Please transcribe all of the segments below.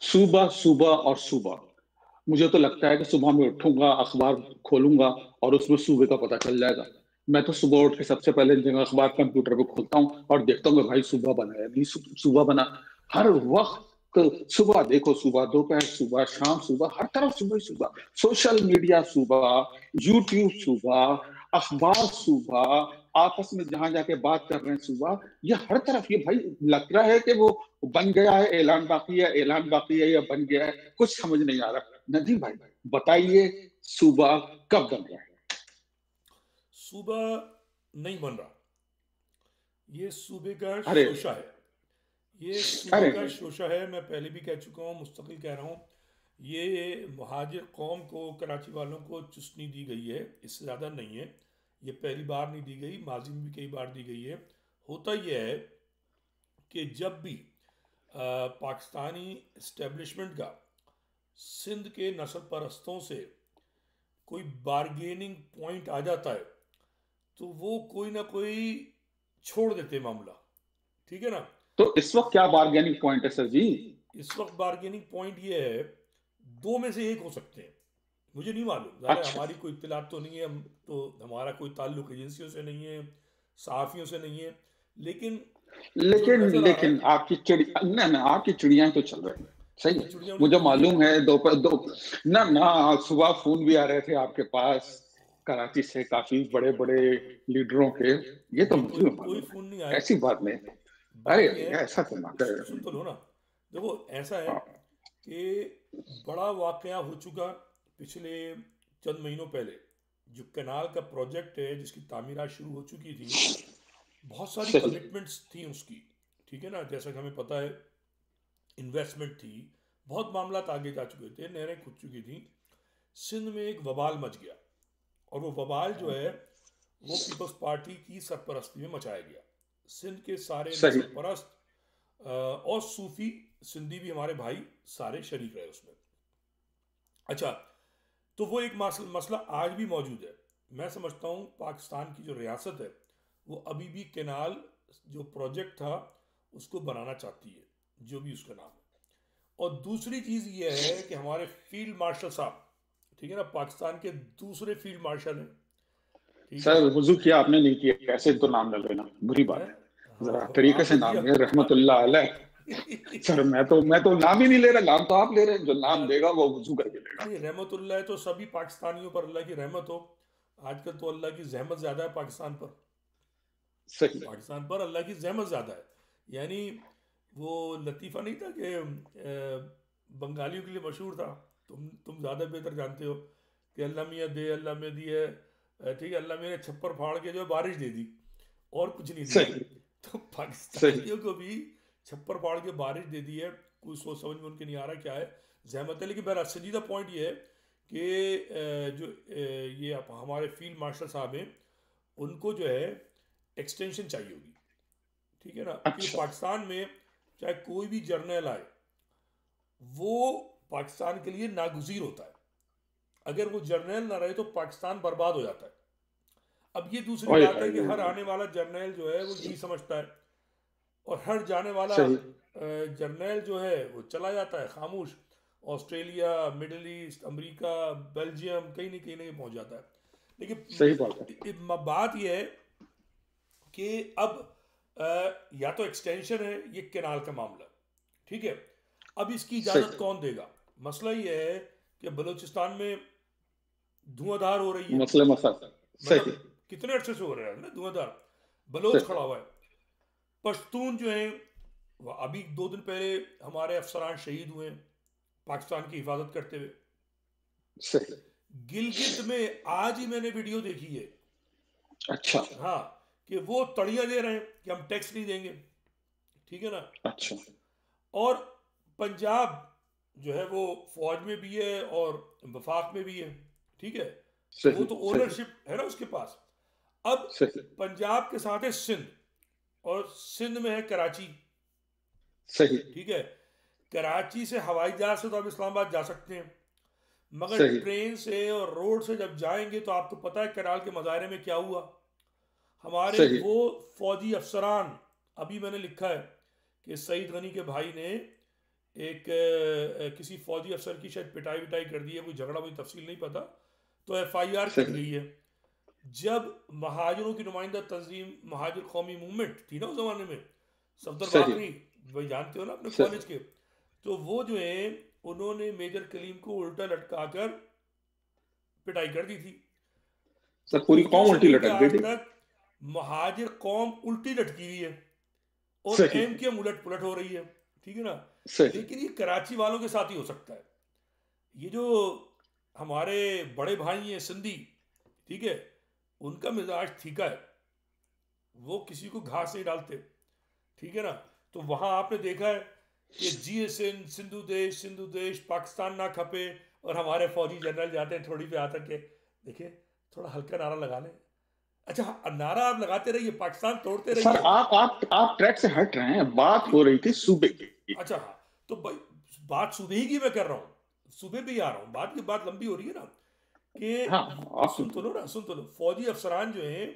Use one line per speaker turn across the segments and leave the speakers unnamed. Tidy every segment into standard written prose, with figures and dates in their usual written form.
सुबह सुबह और सुबह, मुझे तो लगता है कि सुबह मैं उठूंगा, अखबार खोलूंगा और उसमें सुबह का पता चल जाएगा। मैं तो सुबह उठ के सबसे पहले जगह अखबार कंप्यूटर पे खोलता हूँ और देखता हूँ कि भाई सुबह बना है, नहीं सुबह बना। हर वक्त सुबह देखो, सुबह दोपहर, सुबह शाम, सुबह, हर तरफ सुबह ही सुबह। सोशल मीडिया सुबह, यूट्यूब सुबह, अखबार सुबह, आपस में जहां जाके बात कर रहे हैं सुबह। ये हर तरफ ये भाई लग रहा है कि वो बन गया है, ऐलान बाकी है, ऐलान बाकी है या बन गया है, कुछ समझ नहीं आ रहा। नदीम भाई बताइए, सुबह कब बन रहा है?
सुबह नहीं बन रहा। ये सुबह का
अरे
शोशा है। ये सुबह
अरे
का शोशा है। मैं पहले भी कह चुका हूँ, मुस्तकिल कह रहा हूँ। ये महाजिर कौम को, कराची वालों को चुस्नी दी गई है, इससे ज़्यादा नहीं है। ये पहली बार नहीं दी गई, माजी में भी कई बार दी गई है। होता यह है कि जब भी पाकिस्तानी इस्टेब्लिशमेंट का सिंध के नस्ल परस्तों से कोई बारगेनिंग पॉइंट आ जाता है, तो वो कोई ना कोई छोड़ देते मामला। ठीक है ना।
तो इस वक्त क्या बार्गेनिंग पॉइंट है सर जी?
इस वक्त बारगेनिंग पॉइंट ये है, दो में से एक हो सकते हैं। मुझे नहीं मालूम, ज़ाहिर है
अच्छा,
हमारी कोई इत्तलात तो नहीं है, हम तो, हमारा कोई ताल्लुक एजेंसियों से नहीं है, सहाफ़ियों से नहीं है। लेकिन जो
लेकिन
नज़र आ रहा
लेकिन
है,
आपकी चिड़िया, ना ना, आपकी चिड़िया तो चल रही है, सही
अच्छा
है।
चुड़िया उन्हीं
मुझे
की उड़ी है।
मालूम है, दोपहर दो, ना ना, सुबह फोन भी आ रहे थे आपके पास कराची से काफी बड़े बड़े लीडरों के। ये तो
नहीं,
मुझे
कोई
भी
कोई
मालूम है,
फ़ोन नहीं आए।
ऐसी बात नहीं। अरे
बात यह है,
ऐसा तो ना
सुन
कर।
तो लो ना। देखो, ऐसा है
हाँ,
कि बड़ा वाकया हो चुका पिछले चंद महीनों पहले। जो कनाल का प्रोजेक्ट है, जिसकी तामीरात शुरू हो चुकी थी, बहुत सारी
सही
कमिटमेंट्स थी उसकी। ठीक है ना, जैसा कि हमें पता है, इन्वेस्टमेंट थी, बहुत मामला आगे जा चुके थे, नहरें खुद चुकी थी। सिंध में एक वबाल मच गया, और वो वबाल जो है, वो पीपल्स पार्टी की सरपरस्ती में मचाया गया। सिंध के सारे
सही।
नस्ल परस्त और सूफी सिंधी भी हमारे भाई सारे शरीक रहे उसमें। अच्छा, तो वो एक मसला आज भी मौजूद है। मैं समझता हूँ पाकिस्तान की जो रियासत है, वो अभी भी केनाल, जो प्रोजेक्ट था, उसको बनाना चाहती है, जो भी उसका नाम है। और दूसरी चीज़ ये है कि हमारे फील्ड मार्शल साहब, ठीक है ना, पाकिस्तान के दूसरे फील्ड मार्शल हैं। ठीक है।
सर वुजू किया आपने, नहीं किया, ऐसे तो नाम न लेना, बुरी
हैं?
बात है।
हाँ
जरा
हाँ,
तरीके से
आपने किया।
नाम है, रहमतुल्लाह अलैह। सर मैं तो नाम ही नहीं ले रहा, नाम तो आप ले रहे हैं, जो नाम
हाँ,
देगा वो वुजू करके देगा।
नहीं, रहमतुल्लाह है तो सभी पाकिस्तानियों पर अल्लाह की रहमत हो। आजकल तो अल्लाह की जहमत ज़्यादा है पाकिस्तान पर।
सही।
पाकिस्तान पर अल्लाह की जहमत ज़्यादा है। यानी वो लतीफ़ा नहीं था कि बंगालियों के लिए मशहूर था, तुम ज़्यादा बेहतर जानते हो, कि अल्लाह मियाँ दे, अल्लाह में दी है। ठीक है, अल्लाह मियाँ ने छप्पर फाड़ के जो है बारिश दे दी, और कुछ नहीं दिया।
सही
तो
सही।
पाकिस्तानियों को भी छप्पर फाड़ के बारिश दे दी है। कुछ सोच समझ में उनके नहीं आ रहा क्या है, जहमत है। लेकिन मेरा संजीदा पॉइंट ये है कि ये हमारे फील्ड मार्शल साहब हैं, उनको जो है एक्सटेंशन चाहिए होगी। ठीक है ना, क्योंकि
अच्छा।
पाकिस्तान में चाहे कोई भी जर्नल आए, वो पाकिस्तान के लिए नागुजीर होता है। अगर वो जर्नल ना रहे तो पाकिस्तान बर्बाद हो जाता है। अब ये दूसरी
ओए
बात है कि
भाई।
हर आने वाला जर्नल जो है वो यही समझता है, और हर जाने वाला
सही
जर्नल जो है वो चला जाता है खामोश। Australia, middle east, America, Belgium, कहीं ना कहीं पहुंच जाता है।
सही बात है।
लेकिन बात यह है कि अब या तो एक्सटेंशन है, ये केनाल का मामला। ठीक है। अब इसकी इजाज़त
सही।
कौन देगा? मसला ये है कि बलूचिस्तान में धुआंधार हो रही है।
मसले मसाला। सही
मतलब कितने अरसे से हो रहा है ना धुआंधार। बलोच
सही
खड़ा हुआ है। पश्तून जो हैं, वह अभी 2 दिन पहले हमारे अफसरान शहीद हुए हैं, पाकिस्तान की हिफाजत करते हुए।
सही।
गिलगित में आज ही मैंने वीडियो देखी है।
अच्छा
हाँ, कि वो तड़ियाँ दे रहे हैं कि हम टैक्स नहीं देंगे। ठीक है ना।
अच्छा।
और पंजाब जो है वो फौज में भी है और वफाक में भी है। ठीक है। तो वो
सही
तो
सही
ओनरशिप है ना उसके पास। अब
सही
पंजाब के साथ है सिंध, और सिंध में है कराची।
सही
ठीक है। कराची से हवाई जहाज से तो आप इस्लामाबाद जा सकते हैं, मगर
सही
ट्रेन से और रोड से जब जाएंगे तो आपको पता है कराल के मज़ारे में क्या हुआ। हमारे
सही।
वो फौजी अफसरान, अभी मैंने लिखा है कि सईद गनी के भाई ने एक किसी फौजी अफसर की शायद पिटाई विटाई कर दी है, कोई झगड़ा, मुझे तफसील नहीं पता, तो FIR की
सही
गई है। जब महाजरों की नुमाइंदा तंजीम महाजिर कौमी मूवमेंट थी ना उस जमाने में, सफदर
सही
बाकरी, वही जानते हो ना अपने
सही।
कॉलेज के, तो वो जो है उन्होंने मेजर कलीम को उल्टा लटका कर पिटाई कर दी थी। तो
सर पूरी
उस दिन
कौम
से
उल्टी
लेकर
लटक गई
आज
थी।
तक महाजिर कौम उल्टी लटकी हुई है और
सही
एम के उलट पुलट हो रही है, ठीक है ना।
सही।
लेकिन ये कराची वालों के साथ ही हो सकता है। ये जो हमारे बड़े भाई हैं सिंधी, ठीक है, उनका मिजाज ठीका है, वो किसी को घास नहीं डालते, ठीक है ना। तो वहां आपने देखा है कि सिंधु देश पाकिस्तान ना खपे, और हमारे फौजी जनरल जाते हैं थोड़ी पे आकर के, देखिए थोड़ा हल्का नारा लगा लें। अच्छा नारा आप लगाते रहिए, पाकिस्तान तोड़ते
सर
रहिए।
आप ट्रैक से हट रहे हैं, बात हो
ठीक,
रही थी सूबे की।
अच्छा हाँ, तो भाई बात सुबह ही की मैं कर रहा हूँ, सुबह भी आ रहा हूँ, बात की बात लंबी हो रही है ना,
हाँ
कि
आप।
सुन तो लो ना, सुन तो लो। फौजी अफसरान जो हैं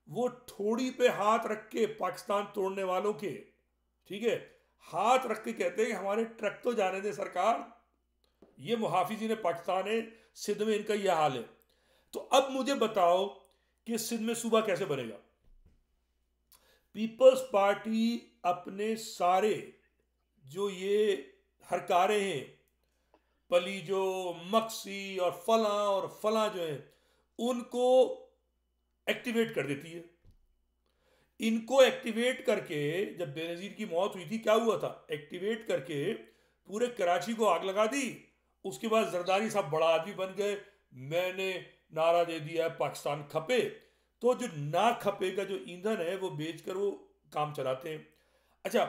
वो ठोड़ी पे हाथ रख के पाकिस्तान तोड़ने वालों के, ठीक है, हाथ रख के कहते हैं कि हमारे ट्रक तो जाने दे सरकार, ये मुहाफिजी ने पाकिस्तान है, सिंध में इनका यह हाल है। तो अब मुझे बताओ कि सिंध में सूबा कैसे बनेगा। पीपल्स पार्टी अपने सारे जो ये हरकारे हैं, पलीजो, मक्सी और फला जो है, उनको एक्टिवेट कर देती है। इनको एक्टिवेट करके, जब बेनजीर की मौत हुई थी क्या हुआ था, एक्टिवेट करके पूरे कराची को आग लगा दी। उसके बाद जरदारी साहब बड़ा आदमी बन गए, मैंने नारा दे दिया है पाकिस्तान खपे। तो जो ना खपे का जो ईंधन है वो बेचकर वो काम चलाते हैं। अच्छा,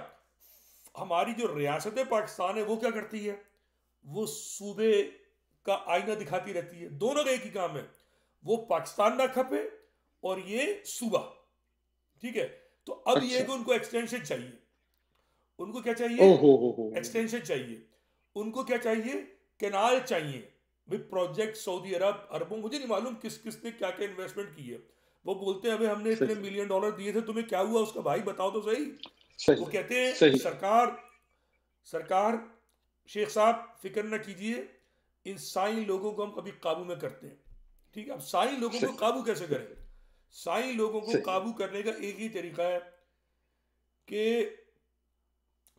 हमारी जो रियासत पाकिस्तान है वो क्या करती है, वो सूबे का आईना दिखाती रहती है। दोनों का एक ही काम है, वो पाकिस्तान ना खपे और ये सूबा, ठीक है। तो अब ये
अच्छा।
कि उनको एक्सटेंशन चाहिए। उनको क्या चाहिए,
ओ हो।
एक्सटेंशन चाहिए। उनको क्या चाहिए, कैनाल चाहिए। भाई प्रोजेक्ट सऊदी अरब अरबों, मुझे नहीं मालूम किस किस ने क्या क्या इन्वेस्टमेंट की है। वो बोलते हैं अबे हमने इतने
सही
मिलियन डॉलर दिए थे, तुम्हें क्या हुआ उसका, भाई बताओ तो सही। वो
सही
कहते हैं
सही।
सरकार, सरकार, शेख साहब फिक्र न कीजिए, इन साई लोगों को हम कभी काबू में करते हैं। ठीक है, अब साई लोगों को
सही
काबू कैसे करें। साई लोगों को
सही।
काबू करने का एक ही तरीका है कि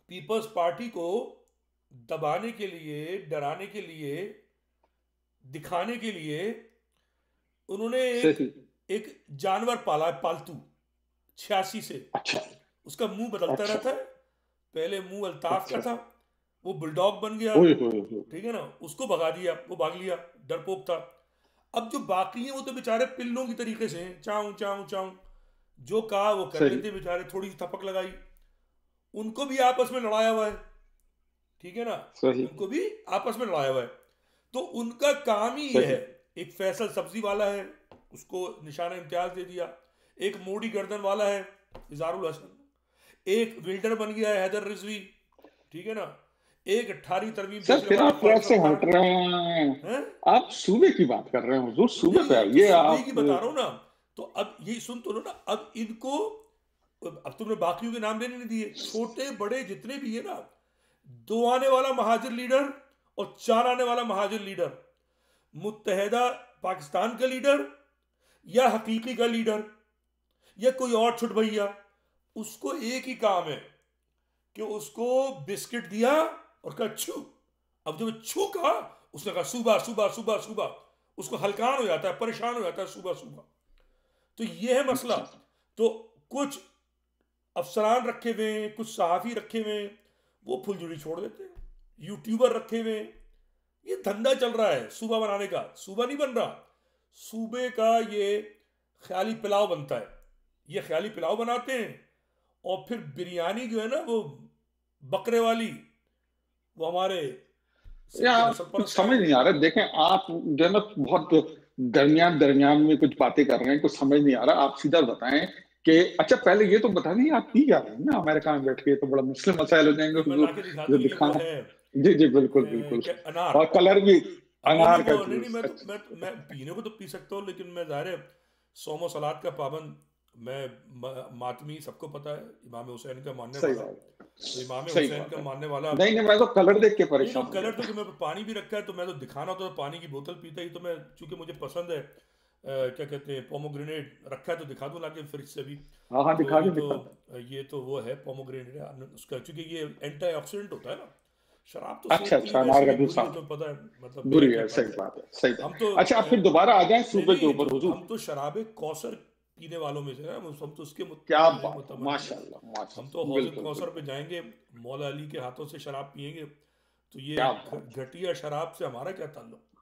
पीपल्स पार्टी को दबाने के लिए, डराने के लिए, दिखाने के लिए उन्होंने एक
सही।
एक जानवर पाला है पालतू, 86 से।
अच्छा
उसका मुंह बदलता
अच्छा
रहता है। पहले मुंह अल्ताफ का
अच्छा।
था, वो बुलडॉग बन गया,
ओए होए।
ठीक है ना, उसको भगा दिया, वो भाग लिया, डरपोक था। अब जो बाकी हैं वो तो बेचारे पिल्लों की तरीके से हैं, चाऊ चाऊ चाऊ, जो कहा वो कर
सही
लेते बेचारे, थोड़ी सी थपक लगाई, उनको भी आपस में लड़ाया हुआ है, ठीक है ना,
सही
उनको भी आपस में लड़ाया हुआ है। तो उनका काम ही ये है।
सही।
एक फैसल सब्जी वाला है, उसको निशाना इम्तियाज दे दिया। एक मोड़ी गर्दन वाला है इजारुल हसन, एक विल्डर बन गया है हैदर रिजवी, ठीक है ना, एक 18वीं तरमीम
सर
तशरीफ
फिर
वाला
आप ट्रैक
फारूक
से हट
अख्तर
रहे हैं।
है।
आप सूबे की बात कर रहे हैं हुजूर, सूबे पे
नहीं तो
आइए
सूबे की
आप।
बता रहा हूं ना। तो अब यही सुन तो लो ना, अब इनको, अब तुमने बाकियों के नाम लेने नहीं दिए, छोटे बड़े जितने भी है ना, 2 आने वाला महाजिर लीडर और 4 आने वाला महाजिर लीडर, मुत्तहदा पाकिस्तान का लीडर या हकीकी का लीडर या कोई और छुट भैया, उसको एक ही काम है कि उसको बिस्किट दिया और कहा छू। अब जब छू कहा, उसने कहा सुबह सुबह सुबह सुबह, उसको हलकान हो जाता है, परेशान हो जाता है सुबह सुबह। तो ये है मसला।
अच्छा
तो कुछ अफसरान रखे हुए हैं, कुछ सहाफ़ी रखे हुए हैं, वो फुलझुड़ी छोड़ देते हैं, यूट्यूबर रखे हुए हैं। ये धंधा चल रहा है सूबा बनाने का। सूबा नहीं बन रहा, सूबे का ये ख्याली पुलाव बनता है। ये ख्याली पुलाव बनाते हैं और फिर बिरयानी जो है ना वो बकरे वाली, वो हमारे सिंध के
यार
नस्ल
कुछ
परस्त हैं।
समझ नहीं आ रहा। देखें आप जो है ना बहुत दरमियान दरमियान में कुछ बातें कर रहे हैं, कुछ समझ नहीं आ रहा। आप सीधा बताएं कि अच्छा पहले ये तो बता दें आप पी क्या रहे हैं ना अमेरिका में बैठ के, तो बड़ा मुश्किल मसाइल हो जाएंगे
ये मैं
हुजूर।
लाके दिखा
जो
दूं, ये वो
दिखाना।
है
जी जी बिल्कुल बिल्कुल।
क्या, अनार।
और कलर भी
अब
अनार का
नहीं नहीं,
जूस।
मैं पीने को तो पी सकता हूँ, लेकिन मैं ज़ाहिर है सोमो सलाद का पाबंद मैं मातमी सबको पता है, इमाम हुसैन का मानने
सही
वाला हूँ।
बात
तो इमाम
सही
हुसैन
बात
का
है।
मानने वाला,
नहीं नहीं, मैं तो कलर देख के
नहीं तो
परेशान हो गया
कलर तो कि
था।
मैं पानी भी रखा है तो मैं तो दिखाना तो पानी की बोतल पीता ही, तो मैं चूंकि मुझे पसंद है क्या कहते हैं पोमोग्रेनेट रखा है तो दिखा दूँ लाके फ्रिज से भी।
हाँ हाँ,
तो
दिखा के दिखा।
ये तो वो है पोमोग्रेनेट है उसका, चूंकि ये एंटीऑक्सीडेंट होता है ना। शराब तो
अच्छा
सेहत के लिए
अच्छा, अनार
वैसे
का
भी बुरी
जूसा।
है, तो पता है मतलब क्या
बुरी
क्या
है, सही
फायदा है।
बात है, सही
हम
बात।
तो
अच्छा, अब फिर दोबारा आ जाए
नहीं
सूबे के
नहीं,
ऊपर हुजूर।
हम तो शराब कौसर पीने वालों में से हैं, हम तो उसके
क्या
जो है
बात है,
मुतमद्दिन हैं।
माशाल्लाह
हम तो
माशाल्लाह,
हौज
बिल्कुल
कौसर पे
बिल्कुल।
जाएंगे, मौला अली के हाथों से शराब पियेंगे। तो ये
क्या बात
घटिया शराब से हमारा क्या ताल्लुक।
है,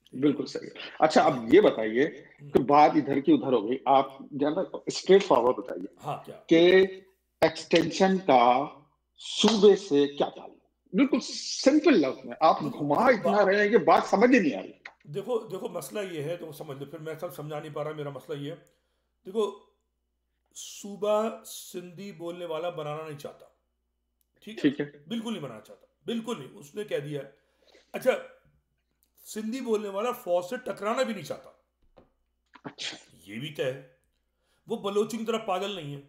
ठीक है ना।
बिल्कुल सही है। अच्छा,
मैं
अब ये बताइए कि बात इधर की उधर हो गई, आप ज्यादा स्ट्रेट फॉरवर्ड बताइए
हाँ क्या,
कि एक्सटेंशन का सूबे से क्या ताल्लुक। बिल्कुल सिंपल लफ्ज में आप
देखो
घुमा
देखो
इतना रहे हैं कि बात समझ ही नहीं आ रही।
देखो देखो मसला ये है, तो समझ लो, फिर मैं सब समझा नहीं पा रहा, मेरा मसला ये है। देखो, सूबा सिंधी बोलने वाला बनाना नहीं चाहता, ठीक है ना।
ठीक है।
बिल्कुल नहीं बनाना चाहता, बिल्कुल नहीं, उसने कह दिया है। अच्छा, सिंधी बोलने वाला फौज से टकराना भी नहीं चाहता,
अच्छा।
ये भी तय है। वो बलोचों की तरह पागल नहीं है,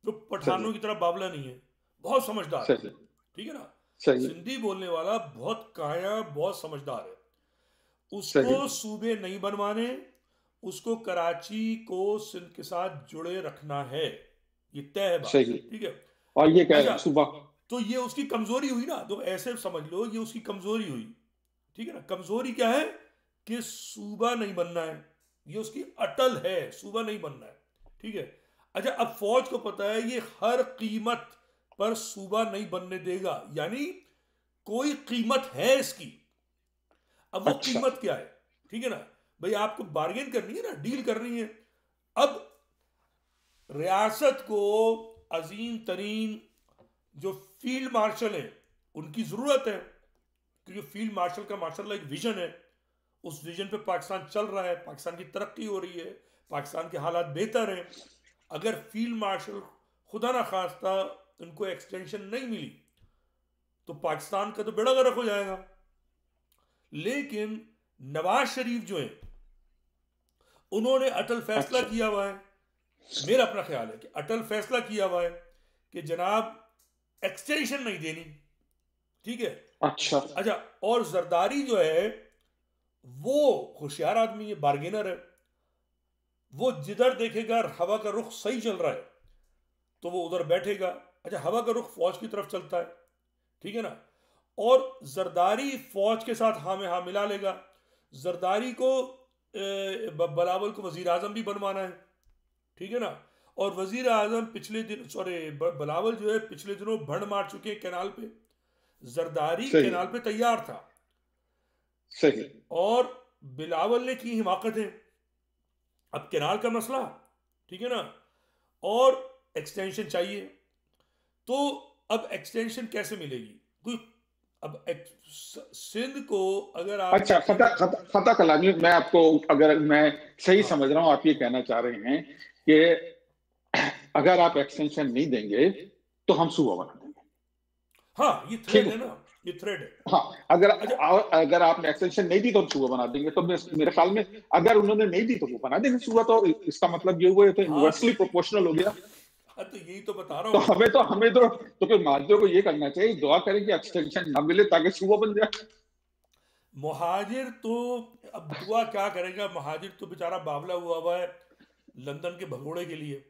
वो
सही
पठानों
है।
की तरह बावला नहीं है, बहुत समझदार है।
सही है।
ठीक है ना।
सही है।
सिंधी बोलने वाला बहुत काया, बहुत समझदार है। उसको
सही है।
सूबे नहीं बनवाने, उसको कराची को सिंध के साथ जुड़े रखना है, ये तय है बात।
सही है।
ठीक है।
और ये कह रहे
अच्छा,
हैं सुबह।
तो ये उसकी कमजोरी हुई ना, तो ऐसे समझ लो ये उसकी कमजोरी हुई। ठीक है ना। कमजोरी क्या है कि सूबा नहीं बनना है, ये उसकी अटल है, सूबा नहीं बनना है। ठीक है। अच्छा, अब फौज को पता है ये हर कीमत पर सूबा नहीं बनने देगा, यानी कोई कीमत है इसकी। अब वो
अच्छा।
कीमत क्या है। ठीक है ना। भाई आपको बार्गेन करनी है ना, डील करनी है। अब रियासत को अजीम तरीन जो फील्ड मार्शल है उनकी जरूरत है, क्योंकि फील्ड मार्शल का माशाल्लाह एक विजन है। उस विजन पे पाकिस्तान चल रहा है, पाकिस्तान की तरक्की हो रही है, पाकिस्तान के हालात बेहतर हैं। अगर फील्ड मार्शल खुदा ना खास्ता उनको एक्सटेंशन नहीं मिली तो पाकिस्तान का तो बेड़ा गर्क हो जाएगा। लेकिन नवाज शरीफ जो है उन्होंने अटल फैसला
अच्छा।
किया हुआ है, मेरा अपना ख्याल है कि अटल फैसला किया हुआ है कि जनाब एक्सटेंशन नहीं देनी। ठीक है।
अच्छा।
अच्छा, और जरदारी जो है वो होशियार आदमी है, बार्गेनर है। वो जिधर देखेगा हवा का रुख सही चल रहा है तो वो उधर बैठेगा। अच्छा, हवा का रुख फौज की तरफ चलता है, ठीक है ना। और जरदारी फौज के साथ हाँ में हाँ मिला लेगा। जरदारी को बिलावल को वजीर आजम भी बनवाना है, ठीक है ना। और वजीर आजम पिछले दिन, सॉरी, बिलावल जो है पिछले दिनों भंड मार चुके हैं कैनाल पे। जरदारी
सही
कैनाल
है।
पे तैयार था
सही।
और बिलावल ने की हिमाकतें। अब कैनाल का मसला, ठीक है ना, और एक्सटेंशन चाहिए। तो अब एक्सटेंशन कैसे मिलेगी कोई। अब सिंध को अगर आप
अच्छा,
देखें तो,
फतह कलामी, मैं आपको, अगर मैं सही
हाँ
समझ रहा हूँ, आप ये कहना चाह रहे हैं कि अगर आप एक्सटेंशन नहीं देंगे तो हम सूबा बना देंगे।
हाँ, ये
ठीक
थ्रेड है
है।
ना, ये थ्रेड है।
हाँ, अगर
अच्छा,
अगर आपने एक्सटेंशन नहीं दी तो हम सूबा बना देंगे, तो मेरे ख्याल में अगर उन्होंने नहीं दी तो वो बना देंगे सूबा, तो इसका मतलब ये हुआ, ये तो
हाँ तो
इनवर्सली प्रोपोर्शनल हो गया।
हाँ, तो यही तो बता रहा
तो
हूँ।
हमें तो फिर माजियों को ये करना चाहिए, दुआ करें कि एक्सटेंशन ना मिले ताकि सूबा बन जाए।
मुहाजिर तो अब दुआ क्या करेगा, मुहाजिर तो बेचारा बावला हुआ है लंदन के भगोड़े के लिए।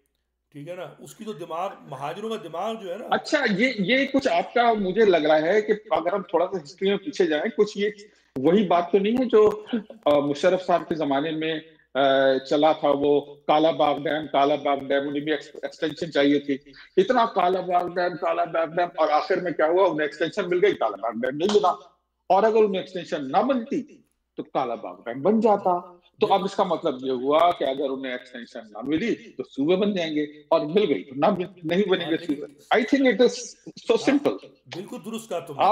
ठीक है ना। उसकी तो दिमाग, महाजिरों का दिमाग जो है ना।
अच्छा, ये कुछ आपका मुझे लग रहा है कि अगर हम थोड़ा सा हिस्ट्री में पीछे जाएं, कुछ ये वही बात तो नहीं है जो मुशर्रफ साहब के जमाने में चला था, वो काला बाग डैम, उन्हें भी एक्सटेंशन चाहिए थी। इतना काला बाग डैम, और आखिर में क्या हुआ, उन्हें एक्सटेंशन मिल गई, काला बाग डैम नहीं मिला। और अगर उन्हें एक्सटेंशन ना बनती तो काला बाग डैम बन जाता। तो अब
देखो
इसका मतलब ये हुआ कि अगर उन्हें एक्सटेंशन ना मिली तो सूबे बन जाएंगे, और मिल गई तो ना नहीं
हाँ
बनेंगे सूबे।
लेकिन,
I think it is so
हाँ
सिंपल।
बिल्कुल दुरुस्त कहा तुमने।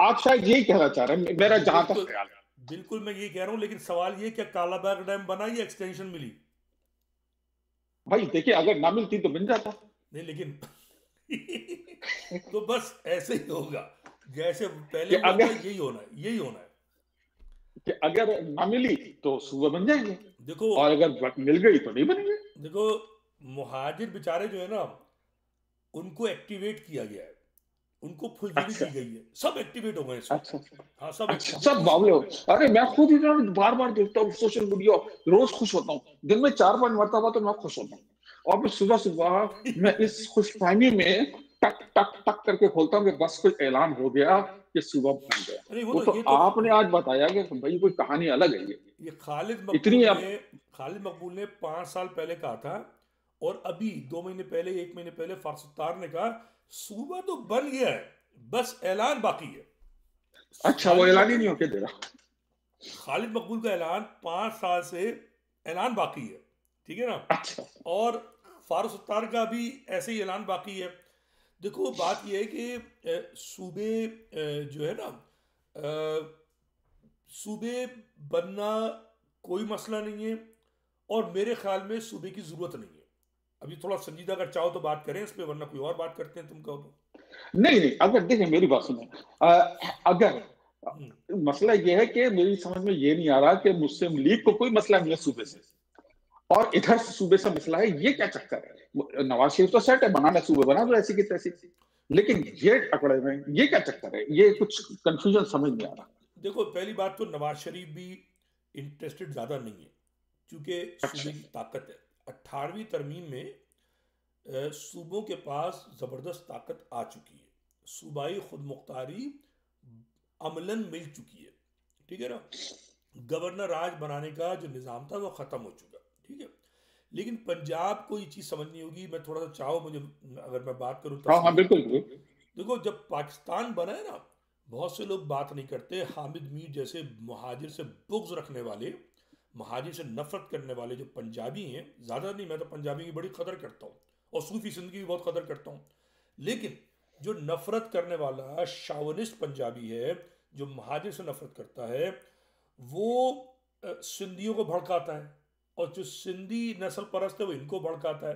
आप शायद यही कहना चाह रहे हैं, मेरा जहां तक
बिल्कुल
ख्याल है।
बिल्कुल मैं ये कह रहा हूँ, लेकिन सवाल ये क्या कालाबाग डैम बना या एक्सटेंशन मिली।
भाई देखिए, अगर ना मिलती तो बन जाता।
नहीं लेकिन तो बस ऐसे ही होगा जैसे पहले
कि
हुआ था,
अगर
यही होना है, यही होना है।
कि अगर ना मिली तो सूबे बन जाएंगे,
देखो
और अगर मिल गई तो नहीं बनेंगे।
देखो मुहाजिर बेचारे जो है ना, उनको एक्टिवेट किया गया है, उनको फुलझड़ी
अच्छा
दी गई है, सब एक्टिवेट हो गए इस वक्त।
अच्छा
हाँ, सब
अच्छा,
एक्टिव, जो
सब
किसी
बावले हो। अरे मैं खुद इतना बार बार देखता हूँ सोशल मीडिया, रोज खुश होता हूँ, दिन में 4-5 मरतबा तो मैं खुश होता हूँ। और फिर सुबह सुबह मैं इस खुशफहमी में टक टक टक करके खोलता हूँ कि बस कोई ऐलान हो गया कि सुबह बन गया।
नहीं, वो
वो
तो
तो
ये तो
आपने आज बताया कि भाई कोई कहानी अलग है ये।
ये खालिद
इतनी
मकबूल
अब
ने खालिद मकबूल ने 5 साल पहले कहा था, और अभी 2 महीने पहले, 1 महीने पहले फारसत्तार ने कहा सूबा तो बन गया है, बस ऐलान बाकी है।
अच्छा, वो
खालिद
ऐलान ही
मकबूल
नहीं होके दे रहा।
खालिद मकबूल का ऐलान 5 साल से ऐलान बाकी है, ठीक है ना।
अच्छा
और फारूक सत्तार का भी ऐसे ही ऐलान बाकी है। देखो, बात यह है कि सूबे जो है ना, सूबे बनना कोई मसला नहीं है, और मेरे ख्याल में सूबे की ज़रूरत नहीं है। अभी थोड़ा संजीदा अगर चाहो तो बात करें इस पे, वरना कोई और बात करते हैं, तुम कहो तो।
नहीं नहीं, अगर देखिए मेरी बात सुनो, अगर
हम्म,
मसला यह है कि मेरी समझ में ये नहीं आ रहा कि मुस्लिम लीग को कोई मसला नहीं है सूबे से, और इधर सूबे से मसला है, ये क्या चक्कर है? नवाज शरीफ तो सेट है, बनाना सूबे बना दो ऐसी की तैसी, लेकिन ये अकड़े में ये क्या चक्कर है? ये कुछ कंफ्यूजन समझ नहीं आ रहा।
देखो, पहली बात तो नवाज शरीफ भी इंटरेस्टेड ज़्यादा नहीं है, क्योंकि
अच्छा
सूबे की ताकत है। 18वीं तरमीम में सूबों के पास ज़बरदस्त ताकत आ चुकी है, सूबाई खुद मुख्तारी अमलन मिल चुकी है, ठीक है ना। गवर्नर राज बनाने का जो निज़ाम था वो ख़त्म हो चुका, ठीक है। लेकिन पंजाब को ये चीज़ समझनी होगी। मैं थोड़ा सा चाहो मुझे, अगर मैं बात करूँ
हाँ हाँ
तफसील।
बिल्कुल बिल्कुल।
देखो, जब पाकिस्तान बना है ना, बहुत से लोग बात नहीं करते। हामिद मीर जैसे महाजिर से बुग़्ज़ रखने वाले, महाजिर से नफरत करने वाले जो पंजाबी हैं, ज़्यादा नहीं, मैं तो पंजाबी की बड़ी कदर करता हूँ, और सूफी सिंध की भी बहुत कदर करता हूँ, लेकिन जो नफरत करने वाला शावनिस्ट पंजाबी है, जो महाजिर से नफरत करता है, वो सिंधियों को भड़काता है, और जो सिंधी नस्ल परस्त है वो इनको भड़काता है।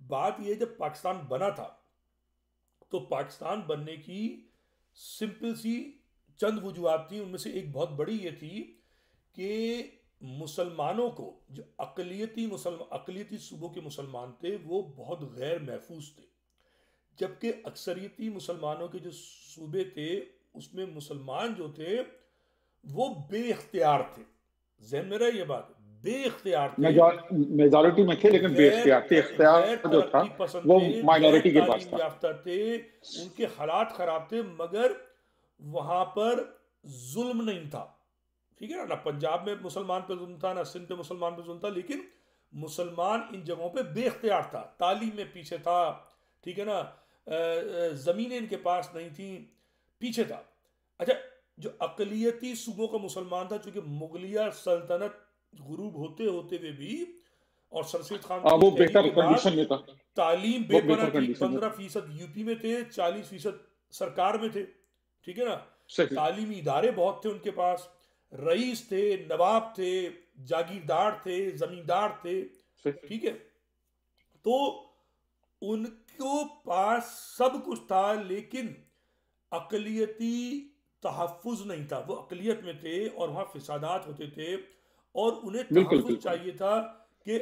बात यह, जब पाकिस्तान बना था, तो पाकिस्तान बनने की सिंपल सी चंद वजूहत थी। उनमें से एक बहुत बड़ी ये थी कि मुसलमानों को, जो अकलियती सूबों के मुसलमान थे, वो बहुत गैर महफूज थे, जबकि अक्सरियती मुसलमानों के जो सूबे थे, उसमें मुसलमान जो थे वो बेख्तियार थे। जहन में रहे ये बात, बेख्तियार थे,
मेजॉरिटी में थे लेकिन
गैर
बेख्तियार थे,
गैर
इख्तियार जो था
तरक्की पसंद
वो
थे, गैर
माइनॉरिटी के पास
तालीम
था।
याफ्ता थे, उनके हालात खराब थे, मगर वहां पर जुल्म नहीं था, ठीक है ना। ना पंजाब में मुसलमान पे जुल्म था, ना सिंध पे मुसलमान पे जुल्म था, लेकिन मुसलमान इन जगहों पे बेख्तियार था, तालीम में पीछे था, ठीक है ना, ज़मीनें इनके पास नहीं थी, पीछे था। अच्छा, जो अकलियती सूबों का मुसलमान था, चूंकि मुगलिया सल्तनत गुरूब होते होते हुए भी, और सर सैयद खान की
वो
तहरीक
बेहतर
के बाद
कंडीशन में था।
तालीम
वो
बेपना
बेहतर
थी।
कंडीशन में था।
15% यूपी में थे, 40% सरकार में थे, ठीक है ना।
सही।
तालीमी इदारे बहुत थे उनके पास, रईस थे, नवाब थे, जागीरदार थे, जमींदार थे,
सही।
ठीक है। तो उनको पास सब कुछ था, लेकिन अकलियती तहफ़्फ़ुज़ नहीं था। वो अकलियत में थे और वहाँ फ़सादात होते थे, और उन्हें
बिल्कुल
तहफ़्फ़ुज़
बिल्कुल।
चाहिए था कि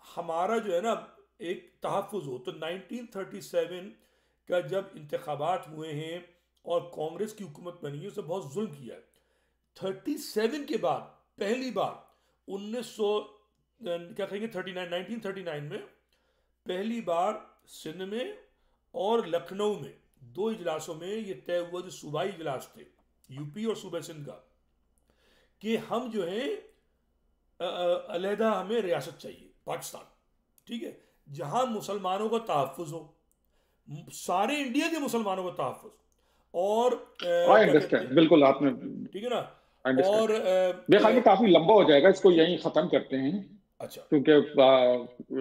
हमारा जो है ना एक तहफ़्फ़ुज़ हो। तो 1937 का जब इंतखाबात हुए हैं और कांग्रेस की हुकूमत बनी है, उसने बहुत जुल्म किया है। 37 के बाद पहली बार 1900 क्या कहेंगे 39 1939 में पहली बार सिंध में और लखनऊ में 2 इजलासों में ये तय हुआ, जो सूबाई इजलास थे यूपी और सूबे सिंध का, कि हम जो है अलहदा हमें रियासत चाहिए पाकिस्तान, ठीक है, जहां मुसलमानों का तहफ़्फ़ुज़ हो, सारे इंडिया के मुसलमानों का तहफ़्फ़ुज़, और
आई
क्या कहते
अंडरस्टैंड,
हैं,
बिल्कुल आपने
ठीक है ना।
अंडरस्टैंड।
और
मेरे ख्याल में काफी लंबा हो जाएगा, इसको यहीं खत्म करते हैं,
अच्छा,
क्योंकि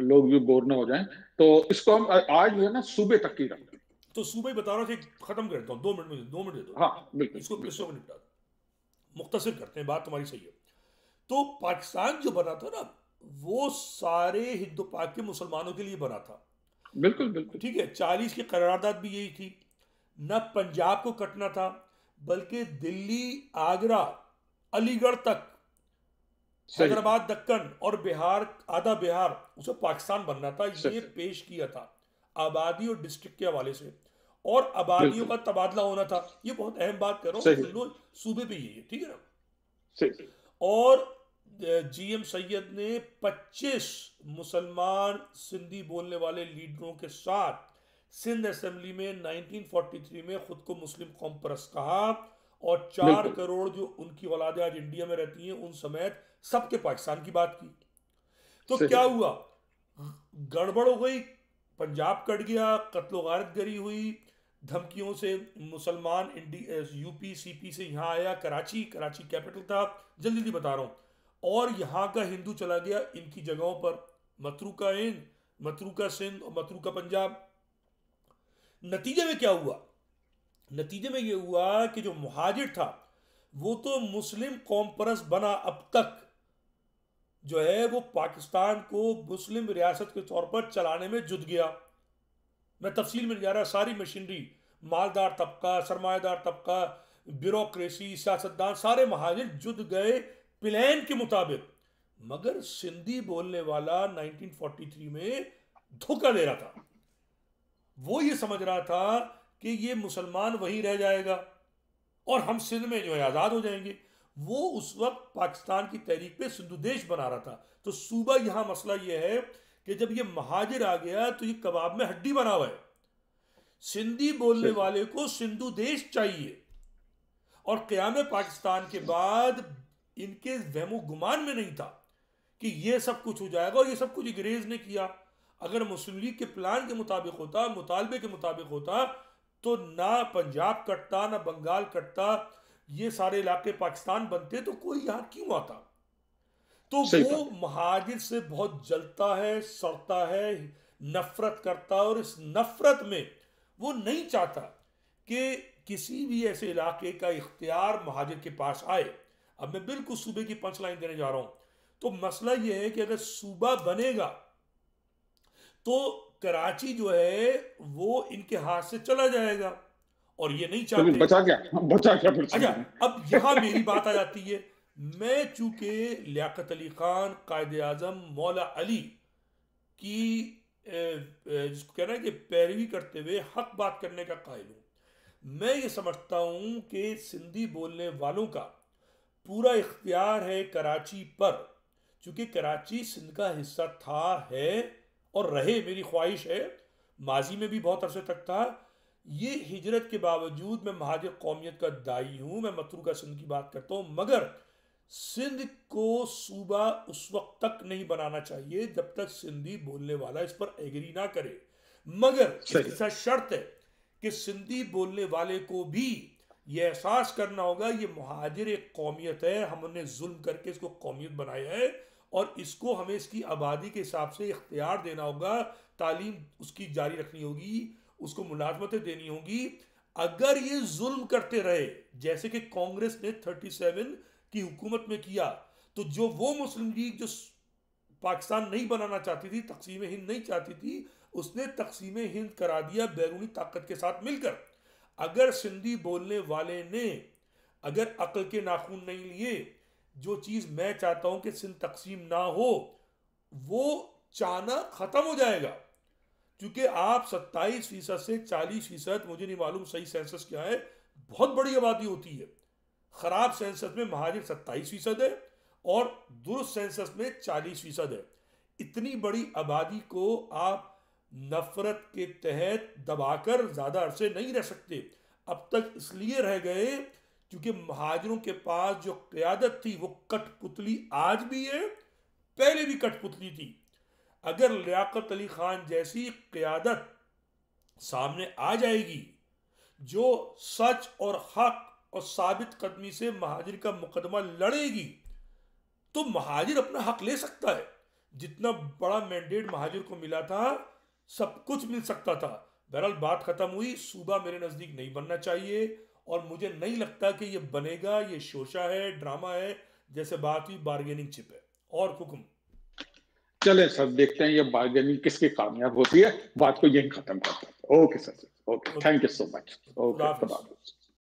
लोग भी बोर ना हो जाएं। तो इसको हम आज जो है ना सूबे तक ही रखते हैं।
तो सूबे बता रहा था, खत्म करता हूँ, 2 मिनट में, 2 मिनट दे दो,
हाँ बिल्कुल
इसको
बिल्कुल।
किस्सों को निपटा दो, मुख्तसर करते हैं, बात तुम्हारी सही है। तो पाकिस्तान जो बना था ना, वो सारे हिंदू पाक के मुसलमानों के लिए बना था,
बिल्कुल बिल्कुल।
ठीक है। 40 की करारदाद भी यही थी। न पंजाब को कटना था, बल्कि दिल्ली, आगरा, अलीगढ़ तक
सही
हैदराबाद दक्कन और बिहार, आधा बिहार उसे पाकिस्तान बनना था, ये
सही
पेश किया था आबादी और डिस्ट्रिक्ट के हवाले से, और आबादियों
बिल्कुल
का तबादला होना था। ये बहुत अहम बात कर रहा हूँ,
सही
सुन लो, सूबे पे ये है, ठीक है ना।
सही
और जीएम सैयद ने 25 मुसलमान सिंधी बोलने वाले लीडरों के साथ सिंध असेंबली में 1943 में खुद को मुस्लिम कौम परस्त कहा, और 4
बिल्कुल
करोड़ जो उनकी औलादें आज इंडिया में रहती हैं उन समेत सबके पाकिस्तान की बात की। तो क्या
सही
हुआ, गड़बड़ हो गई, पंजाब कट गया, कत्लो गारत गरी हुई, धमकियों से मुसलमान यूपी सीपी से यहाँ आया, कराची, कराची कैपिटल था, जल्दी जल्दी बता रहा हूँ, और यहाँ का हिंदू चला गया इनकी जगहों पर, मतरूका हिंद, मतरूका सिंध और मतरूका पंजाब। नतीजे में क्या हुआ, नतीजे में ये हुआ कि जो मुहाजिर था वो तो मुस्लिम कौम परस्त बना, अब तक जो है वो पाकिस्तान को मुस्लिम रियासत के तौर पर चलाने में जुट गया। मैं तफसील में नहीं जा रहा, सारी मशीनरी, मालदार तबका, सरमायादार तबका, ब्यूरोक्रेसी, सियासतदान, सारे महाजिर जुट गए प्लान के मुताबिक। मगर सिंधी बोलने वाला 1943 में धोखा दे रहा था, वो ये समझ रहा था कि ये मुसलमान वहीं रह जाएगा और हम सिंध में जो है आज़ाद हो जाएंगे। वो उस वक्त पाकिस्तान की तहरीक पे सिंधु देश बना रहा था। तो सूबा यहां मसला ये है कि जब ये महाजिर आ गया तो ये कबाब में हड्डी बना हुआ है, सिंधी बोलने
सही
वाले को सिंधु देश चाहिए। और क़याम पाकिस्तान के बाद इनके वहमो गुमान में नहीं था कि ये सब कुछ हो जाएगा, और ये सब कुछ अंग्रेज ने किया। अगर मुस्लिम लीग के प्लान के मुताबिक होता, मुतालबे के मुताबिक होता, तो ना पंजाब कटता ना बंगाल कटता, ये सारे इलाके पाकिस्तान बनते, तो कोई यहां क्यों आता। तो
सही
वो
बात
महाजिर से बहुत जलता है, सड़ता है, नफरत करता है, और इस नफरत में वो नहीं चाहता कि किसी भी ऐसे इलाके का इख्तियार महाजिर के पास आए। अब मैं बिल्कुल सूबे की पंच लाइन देने जा रहा हूं। तो मसला यह है कि अगर सूबा बनेगा तो कराची जो है वो इनके हाथ से चला जाएगा, और ये नहीं
तो
चाहते।
बचा क्या फिर
अच्छा,
सिंध में?
अब यहां मेरी बात आ जाती है। मैं चूंकि लियाकत अली खान, कायदे आजम मौला अली की जिसको कहना है कि पैरवी करते हुए हक बात करने का कायल हूं। मैं ये समझता हूं कि सिंधी बोलने वालों का पूरा इख्तियार है कराची पर, चूंकि कराची सिंध का हिस्सा था, है और रहे, मेरी ख्वाहिश है, माजी में भी बहुत अरसे तक था। ये हिजरत के बावजूद मैं महाजिर कौमियत का दाई हूं, मैं मतरूका सिंध की बात करता हूं, मगर सिंध को सूबा उस वक्त तक नहीं बनाना चाहिए जब तक सिंधी बोलने वाला इस पर एग्री ना करे। मगर इसके
सही
साथ शर्त है कि सिंधी बोलने वाले को भी ये एहसास करना होगा ये मुहाजिर एक कौमियत है, हमने जुल्म करके इसको कौमियत बनाया है, और इसको हमें इसकी आबादी के हिसाब से इख्तियार देना होगा, तालीम उसकी जारी रखनी होगी, उसको मुलाजमतें देनी होगी। अगर ये जुल्म करते रहे जैसे कि कांग्रेस ने 37 की हुकूमत में किया, तो जो वो मुस्लिम लीग जो पाकिस्तान नहीं बनाना चाहती थी, तकसीम हिंद नहीं चाहती थी, उसने तकसीम हिंद करा दिया बैरूनी ताकत के साथ मिलकर। अगर सिंधी बोलने वाले ने अगर अक्ल के नाखून नहीं लिए, जो चीज़ मैं चाहता हूं कि सिंध तकसीम ना हो, वो चाहना खत्म हो जाएगा। क्योंकि आप 27% से 40%, मुझे नहीं मालूम सही सेंसस क्या है, बहुत बड़ी आबादी होती है। खराब सेंसस में महाजिर 27% है और दुरुस्त सेंसस में 40% है। इतनी बड़ी आबादी को आप नफरत के तहत दबाकर ज्यादा अरसे नहीं रह सकते। अब तक इसलिए रह गए क्योंकि महाजिरों के पास जो क़यादत थी वो कठपुतली आज भी है, पहले भी कठपुतली थी। अगर लियाकत अली खान जैसी क़यादत सामने आ जाएगी जो सच और हक और साबित कदमी से महाजिर का मुकदमा लड़ेगी, तो महाजिर अपना हक ले सकता है। जितना बड़ा मैंडेट महाजिर को मिला था, सब कुछ मिल सकता था। बहरहाल बात खत्म हुई, सूबा मेरे नजदीक नहीं बनना चाहिए, और मुझे नहीं लगता कि ये बनेगा। ये शोशा है, ड्रामा है, जैसे बात हुई बार्गेनिंग चिप है। और हुक्म
चले सर, देखते हैं ये बार्गेनिंग किसकी कामयाब होती है। बात को यही खत्म करते हैं। Okay sir, okay, thank you so much.
खुदा
ओके,
हाफिज।
खुदा हाफिज।